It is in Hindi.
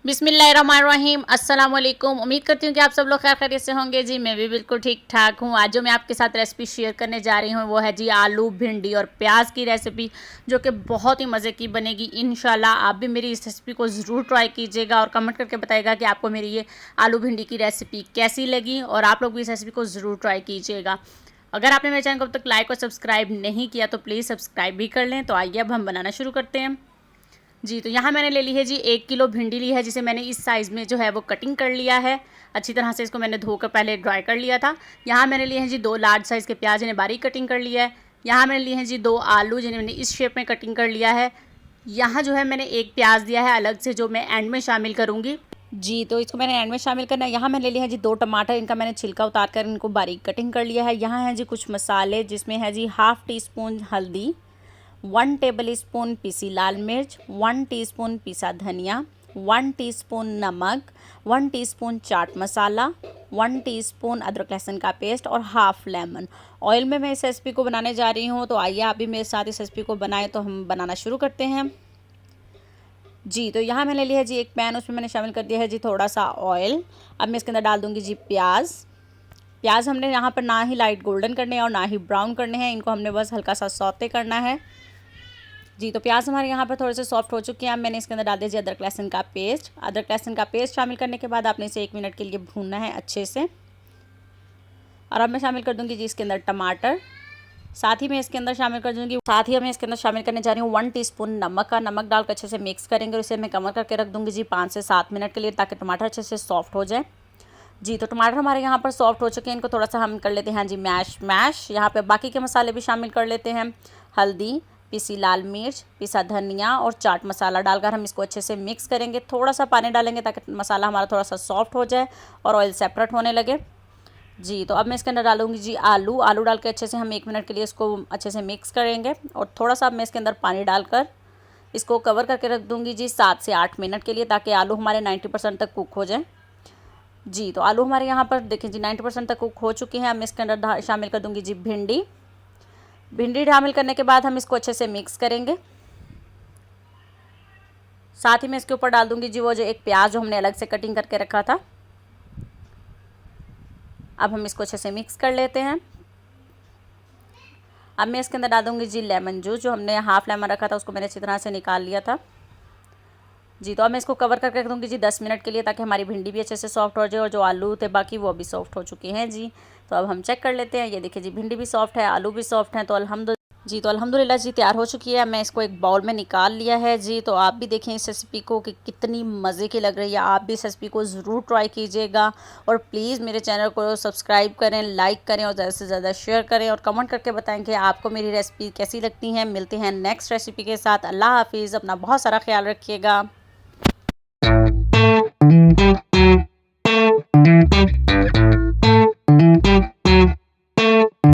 बिस्मिल्लाहिर्रहमानिर्रहीम अस्सलाम वालेकुम। उम्मीद करती हूँ कि आप सब लोग खैर खैरियत से होंगे जी। मैं भी बिल्कुल ठीक ठाक हूँ। आज जो मैं आपके साथ रेसिपी शेयर करने जा रही हूँ वो है जी आलू भिंडी और प्याज की रेसिपी, जो कि बहुत ही मज़े की बनेगी इंशाल्लाह। आप भी मेरी इस रेसिपी को ज़रूर ट्राई कीजिएगा और कमेंट करके बताइएगा कि आपको मेरी ये आलू भिंडी की रेसिपी कैसी लगी, और आप लोग भी इस रेसिपी को ज़रूर ट्राई कीजिएगा। अगर आपने मेरे चैनल को अब तक लाइक और सब्सक्राइब नहीं किया तो प्लीज़ सब्सक्राइब भी कर लें। तो आइए अब हम बनाना शुरू करते हैं जी। तो यहाँ मैंने ले ली है जी 1 किलो भिंडी ली है, जिसे मैंने इस साइज़ में जो है वो कटिंग कर लिया है। अच्छी तरह से इसको मैंने धोकर पहले ड्राई कर लिया था। यहाँ मैंने लिए हैं जी 2 लार्ज साइज़ के प्याज, जिन्हें बारीक कटिंग कर लिया है। यहाँ मैंने लिए हैं जी 2 आलू, जिन्हें मैंने इस शेप में कटिंग कर लिया है। यहाँ जो है मैंने एक प्याज दिया है अलग से, जो मैं एंड में शामिल करूँगी जी। तो इसको मैंने एंड में शामिल करना है। यहाँ मैंने ले लिया है जी 2 टमाटर, इनका मैंने छिलका उतार कर इनको बारीक कटिंग कर लिया है। यहाँ है जी कुछ मसाले, जिसमें है जी हाफ़ टी स्पून हल्दी, 1 टेबल स्पून पीसी लाल मिर्च, 1 टीस्पून पिसा धनिया, 1 टीस्पून नमक, 1 टीस्पून चाट मसाला, 1 टीस्पून अदरक लहसुन का पेस्ट और हाफ लेमन। ऑयल में मैं इस रेसिपी को बनाने जा रही हूँ, तो आइए आप भी मेरे साथ इस रेसिपी को बनाएं। तो हम बनाना शुरू करते हैं जी। तो यहाँ मैंने लिया है जी एक पैन, उसमें मैंने शामिल कर दिया है जी थोड़ा सा ऑयल। अब मैं इसके अंदर डाल दूँगी जी प्याज हमने यहाँ पर ना ही लाइट गोल्डन करने हैं और ना ही ब्राउन करने हैं, इनको हमने बस हल्का सा सौते करना है जी। तो प्याज हमारे यहाँ पर थोड़े से सॉफ्ट हो चुके हैं। अब मैंने इसके अंदर डाल दिया जी अदरक लहसुन का पेस्ट। अदरक लहसुन का पेस्ट शामिल करने के बाद आपने इसे 1 मिनट के लिए भूनना है अच्छे से। और अब मैं शामिल कर दूँगी जी इसके अंदर टमाटर। साथ ही मैं इसके अंदर शामिल करने जा रही हूँ 1 टीस्पून नमक का। नमक डालकर अच्छे से मिक्स करेंगे और इसे मैं कवर करके रख दूँगी जी 5 से 7 मिनट के लिए, ताकि टमाटर अच्छे से सॉफ्ट हो जाए जी। तो टमाटर हमारे यहाँ पर सॉफ्ट हो चुके हैं, इनको थोड़ा सा हम कर लेते हैं जी मैश। यहाँ पे बाकी के मसाले भी शामिल कर लेते हैं। हल्दी, पिसी लाल मिर्च, पिसा धनिया और चाट मसाला डालकर हम इसको अच्छे से मिक्स करेंगे। थोड़ा सा पानी डालेंगे ताकि मसाला हमारा थोड़ा सा सॉफ्ट हो जाए और ऑयल सेपरेट होने लगे जी। तो अब मैं इसके अंदर डालूंगी जी आलू डाल के अच्छे से हम 1 मिनट के लिए इसको अच्छे से मिक्स करेंगे। और थोड़ा सा अब मैं इसके अंदर पानी डालकर इसको कवर करके रख दूँगी जी 7 से 8 मिनट के लिए, ताकि आलू हमारे 90% तक कुक हो जाए जी। तो आलू हमारे यहाँ पर देखिए जी 90% तक कुक हो चुके हैं। अब मैं इसके अंदर शामिल कर दूँगी जी भिंडी शामिल करने के बाद हम इसको अच्छे से मिक्स करेंगे। साथ ही मैं इसके ऊपर डाल दूँगी जी वो जो एक प्याज जो हमने अलग से कटिंग करके रखा था। अब हम इसको अच्छे से मिक्स कर लेते हैं। अब मैं इसके अंदर डाल दूँगी जी लेमन जूस, जो हमने हाफ लेमन रखा था उसको मैंने अच्छी तरह से निकाल लिया था जी। तो अब मैं इसको कवर करके रख दूँगी जी 10 मिनट के लिए, ताकि हमारी भिंडी भी अच्छे से सॉफ्ट हो जाए और जो आलू थे बाकी वो भी सॉफ्ट हो चुके हैं जी। तो अब हम चेक कर लेते हैं। ये देखिए जी भिंडी भी सॉफ्ट है, आलू भी सॉफ्ट हैं। तो अल्हम्दुलिल्लाह जी तैयार हो चुकी है। मैं इसको एक बाउल में निकाल लिया है जी। तो आप भी देखें इस रेसिपी को कि कितनी मज़े की लग रही है। आप भी इस रेसिपी को ज़रूर ट्राई कीजिएगा और प्लीज़ मेरे चैनल को सब्सक्राइब करें, लाइक करें और ज़्यादा से ज़्यादा शेयर करें और कमेंट करके बताएं कि आपको मेरी रेसिपी कैसी लगती है। मिलते हैं नेक्स्ट रेसिपी के साथ। अल्लाह हाफिज़। अपना बहुत सारा ख्याल रखिएगा।